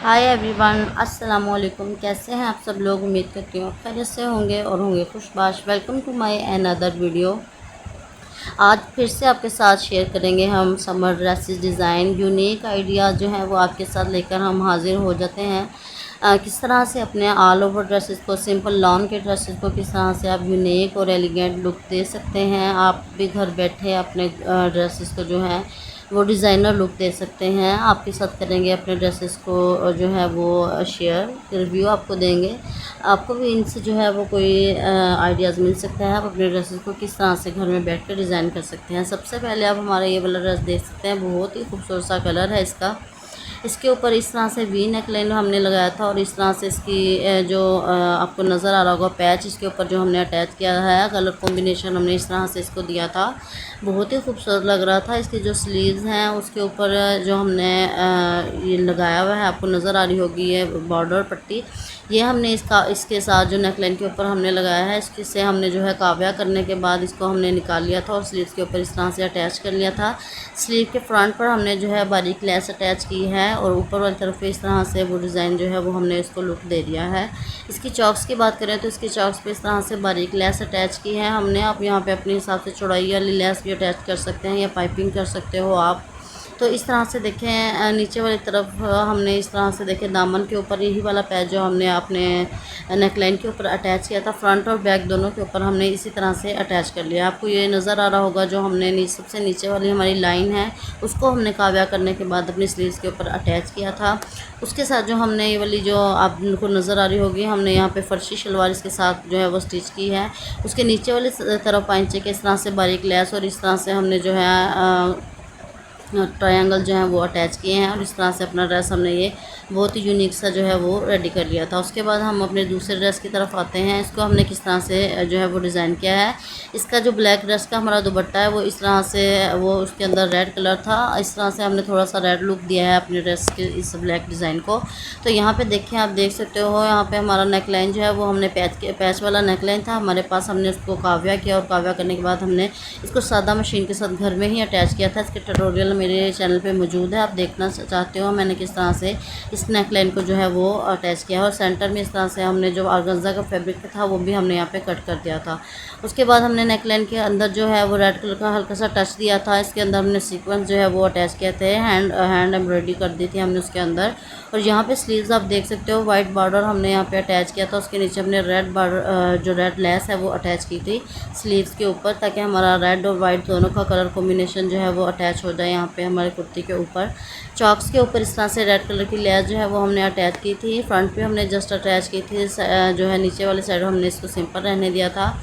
Hi everyone, अस्सलाम वालेकुम। कैसे हैं आप सब लोग? उम्मीद करती हूँ खैरियत से होंगे और होंगे खुशबाश। Welcome to my another video. आज फिर से आपके साथ शेयर करेंगे हम summer dresses design. Unique idea जो है वो आपके साथ लेकर हम हाजिर हो जाते हैं। किस तरह से अपने ऑल ओवर ड्रेसेस को, सिंपल लॉन के ड्रेसेस को किस तरह से आप यूनिक और एलिगेंट लुक दे सकते हैं। आप भी घर बैठे अपने ड्रेसेस को जो है वो डिज़ाइनर लुक दे सकते हैं। आपके साथ करेंगे अपने ड्रेसेस को जो है वो शेयर, रिव्यू आपको देंगे। आपको भी इनसे जो है वो कोई आइडियाज़ मिल सकता है। आप अपने ड्रेसेस को किस तरह से घर में बैठ कर डिज़ाइन कर सकते हैं। सबसे पहले आप हमारा ये वाला ड्रेस देख सकते हैं, बहुत ही खूबसूरत सा कलर है इसका। इसके ऊपर इस तरह से वी नेक लाइन हमने लगाया था और इस तरह से इसकी जो आपको नज़र आ रहा होगा पैच, इसके ऊपर जो हमने अटैच किया है, कलर कॉम्बिनेशन हमने इस तरह से इसको दिया था। बहुत ही खूबसूरत लग रहा था। इसकी जो स्लीव्स हैं उसके ऊपर जो हमने ये लगाया हुआ है, आपको नज़र आ रही होगी ये बॉर्डर पट्टी। ये हमने इसके साथ जो नेकलाइन के ऊपर हमने लगाया है, इससे हमने जो है काव्या करने के बाद इसको हमने निकाल लिया था और स्लीव्स के ऊपर इस तरह से अटैच कर लिया था। स्लीव के फ्रंट पर हमने जो है बारीक लेस अटैच की है और ऊपर वाली तरफ इस तरह से वो डिज़ाइन जो है वो हमने इसको लुक दे दिया है। इसकी चॉक्स की बात करें तो इसकी चॉक्स पे इस तरह से बारीक लेस अटैच की है हमने। आप यहाँ पे अपने हिसाब से चौड़ाई वाली लेस भी अटैच कर सकते हैं या पाइपिंग कर सकते हो आप। तो इस तरह से देखें नीचे वाली तरफ हमने इस तरह से देखें दामन के ऊपर यही वाला पैच जो हमने अपने नेकलाइन के ऊपर अटैच किया था, फ्रंट और बैक दोनों के ऊपर हमने इसी तरह से अटैच कर लिया। आपको ये नज़र आ रहा होगा जो हमने सबसे नीचे वाली हमारी लाइन है उसको हमने काव्या करने के बाद अपनी स्लीव्स के ऊपर अटैच किया था। उसके साथ जो हमने ये वाली जो आपको नज़र आ रही होगी, हमने यहाँ पे फर्शी शलवार इसके साथ जो है वो स्टिच की है। उसके नीचे वाली तरफ पांचे के इस तरह से बारीक लेस और इस तरह से हमने जो है ट्रायंगल जो है वो अटैच किए हैं और इस तरह से अपना ड्रेस हमने ये बहुत ही यूनिक सा जो है वो रेडी कर लिया था। उसके बाद हम अपने दूसरे ड्रेस की तरफ आते हैं। इसको हमने किस तरह से जो है वो डिज़ाइन किया है। इसका जो ब्लैक ड्रेस का हमारा दुपट्टा है वो इस तरह से, वो उसके अंदर रेड कलर था, इस तरह से हमने थोड़ा सा रेड लुक दिया है अपने ड्रेस के इस ब्लैक डिज़ाइन को। तो यहाँ पे देखें, आप देख सकते हो यहाँ पे हमारा नेक लाइन जो है वो हमने पैच वाला नेक लाइन था हमारे पास, हमने उसको काव्या किया और काव्या करने के बाद हमने इसको सादा मशीन के साथ घर में ही अटैच किया था। इसके ट्यूटोरियल मेरे चैनल पे मौजूद है, आप देखना चाहते हो मैंने किस तरह से इस नेक लाइन को जो है वो अटैच किया है। और सेंटर में इस तरह से हमने जो ऑर्गेन्जा का फैब्रिक था वो भी हमने यहाँ पे कट कर दिया था। उसके बाद हमने नेक लाइन के अंदर जो है वो रेड कलर का हल्का सा टच दिया था। इसके अंदर हमने सीक्वेंस जो है वो अटैच किए थे, हैंड एम्ब्रॉयडरी कर दी थी हमने उसके अंदर। और यहाँ पे स्लीव्स आप देख सकते हो वाइट बॉर्डर हमने यहाँ पे अटैच किया था। उसके नीचे हमने रेड बॉर्डर जो रेड लेस है वो अटैच की थी स्लीव्स के ऊपर, ताकि हमारा रेड और वाइट दोनों का कलर कॉम्बिनेशन जो है वो अटैच हो जाए यहाँ पे हमारे कुर्ती के ऊपर। चॉक्स के ऊपर इस तरह से रेड कलर की लेस जो है वो हमने अटैच की थी। फ्रंट पे हमने जस्ट अटैच की थी, जो है नीचे वाले साइड हमने इसको सिंपल रहने दिया था।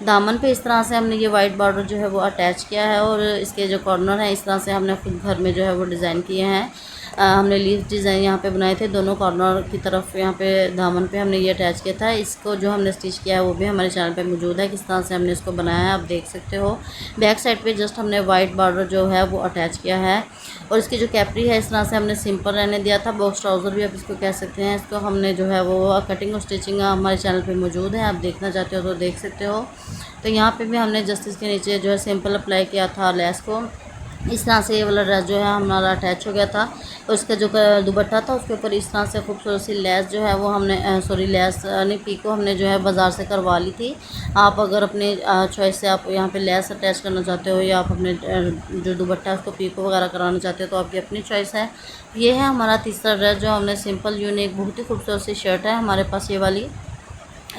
दामन पे इस तरह से हमने ये वाइट बॉर्डर जो है वो अटैच किया है और इसके जो कॉर्नर हैं इस तरह से हमने खुद घर में जो है वो डिज़ाइन किए हैं। हमने लीफ डिज़ाइन यहाँ पे बनाए थे दोनों कॉर्नर की तरफ, यहाँ पे दामन पे हमने ये अटैच किया था। इसको जो हमने स्टिच किया है वो भी हमारे चैनल पे मौजूद है, किस तरह से हमने इसको बनाया है आप देख सकते हो। बैक साइड पे जस्ट हमने वाइट बॉर्डर जो है वो अटैच किया है और इसकी जो कैपरी है इस तरह से हमने सिंपल रहने दिया था। बॉक्स ट्राउज़र भी आप इसको कह सकते हैं। इसको हमने जो है वो कटिंग और स्टिचिंग हमारे चैनल पर मौजूद है, आप देखना चाहते हो तो देख सकते हो। तो यहाँ पे भी हमने जस्ट इसके नीचे जो है सिंपल अप्लाई किया था लेस को। इस तरह से ये वाला ड्रेस जो है हमारा अटैच हो गया था और इसका जो दुपट्टा था उसके ऊपर इस तरह से खूबसूरत सी लेस जो है वो हमने लेस नहीं, पीको हमने जो है बाज़ार से करवा ली थी। आप अगर अपने चॉइस से आप यहाँ पे लेस अटैच करना चाहते हो या आप अपने जो दुपट्टा है उसको पीको वगैरह कराना चाहते हो तो आपकी अपनी चॉइस है। ये है हमारा तीसरा ड्रेस जो हमने सिंपल यूनिक बहुत ही खूबसूरत सी शर्ट है हमारे पास ये वाली।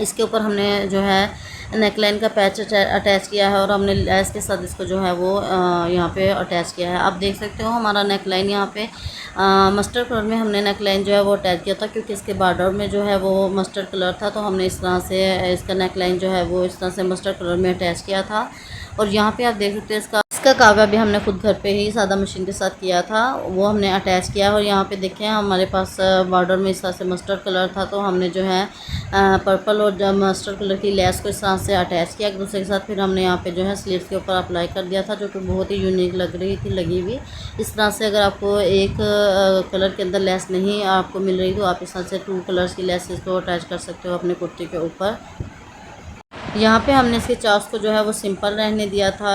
इसके ऊपर हमने जो है नेकलाइन का पैच अटैच किया है और हमने लेस के साथ इसको जो है वो यहाँ पे अटैच किया है। आप देख सकते हो हमारा नेकलाइन यहाँ पे मस्टर्ड कलर में हमने नेकलाइन जो है वो अटैच किया था, क्योंकि इसके बॉर्डर में जो है वो मस्टर्ड कलर था तो हमने इस तरह से इसका नेकलाइन जो है वो इस तरह से मस्टर्ड कलर में अटैच किया था। और यहाँ पे आप देख सकते हैं इसका काव्या भी हमने खुद घर पे ही सादा मशीन के साथ किया था, वो हमने अटैच किया। और यहाँ पे देखें हमारे पास बॉर्डर में इस तरह से मस्टर्ड कलर था तो हमने जो है पर्पल और मस्टर्ड कलर की लेस को इस तरह से अटैच किया एक दूसरे के साथ। फिर हमने यहाँ पे जो है स्लीव्स के ऊपर अप्लाई कर दिया था, जो कि बहुत ही यूनिक लग रही थी लगी हुई। इस तरह से अगर आपको एक कलर के अंदर लेस नहीं आपको मिल रही तो आप इस तरह से 2 कलर्स की लेसेस को अटैच कर सकते हो अपने कुर्ती के ऊपर। यहाँ पे हमने इसके चॉक्स को जो है वो सिंपल रहने दिया था।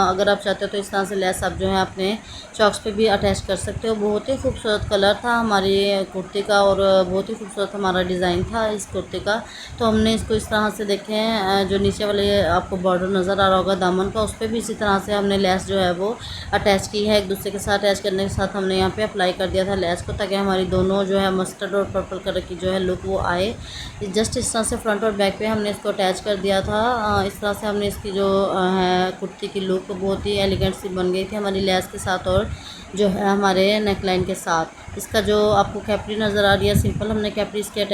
अगर आप चाहते हो तो इस तरह से लेस आप जो है अपने चॉक्स पे भी अटैच कर सकते हो। बहुत ही खूबसूरत कलर था हमारी कुर्ती का और बहुत ही खूबसूरत हमारा डिज़ाइन था इस कुर्ती का। तो हमने इसको इस तरह से देखें, जो नीचे वाले आपको बॉर्डर नज़र आ रहा होगा दामन का, उस पर भी इसी तरह से हमने लेस जो है वो अटैच की है। एक दूसरे के साथ अटैच करने के साथ हमने यहाँ पे अप्लाई कर दिया था लेस को, ताकि हमारी दोनों जो है मस्टर्ड और पर्पल कलर की जो है लुक वो आए। जस्ट इस तरह से फ्रंट और बैक पे हमने इसको अटैच कर दिया था। इस तरह से हमने इसकी जो है कुर्ती की लुक बहुत ही एलिगेंट सी बन गई थी हमारी लेस के साथ और जो है हमारे नेकलाइन के साथ। इसका जो आपको कैपरी नज़र आ रही है, सिंपल हमने कैपरी इसके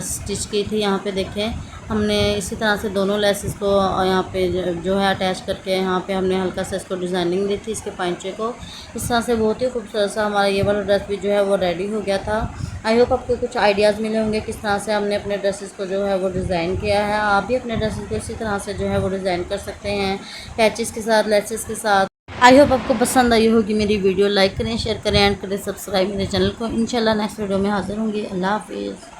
स्टिच की थी। यहाँ पे देखें, हमने इसी तरह से दोनों लेसेस को यहाँ पे जो है अटैच करके यहाँ पे हमने हल्का सा इसको डिज़ाइनिंग दी थी इसके पैंचे को। इस तरह से बहुत ही खूबसूरत सा हमारा ये वाला ड्रेस भी जो है वो रेडी हो गया था। आई होप आपको कुछ आइडियाज़ मिले होंगे किस तरह से हमने अपने ड्रेसेस को जो है वो डिज़ाइन किया है। आप भी अपने ड्रेसेस को इसी तरह से जो है वो डिज़ाइन कर सकते हैं, पैचेस के साथ, लेसेस के साथ। आई होप आपको पसंद आई होगी मेरी वीडियो। लाइक करें, शेयर करें, एंड करें सब्सक्राइब मेरे चैनल को। इंशाल्लाह नेक्स्ट वीडियो में हाज़िर होंगी। अल्लाह हाफिज़।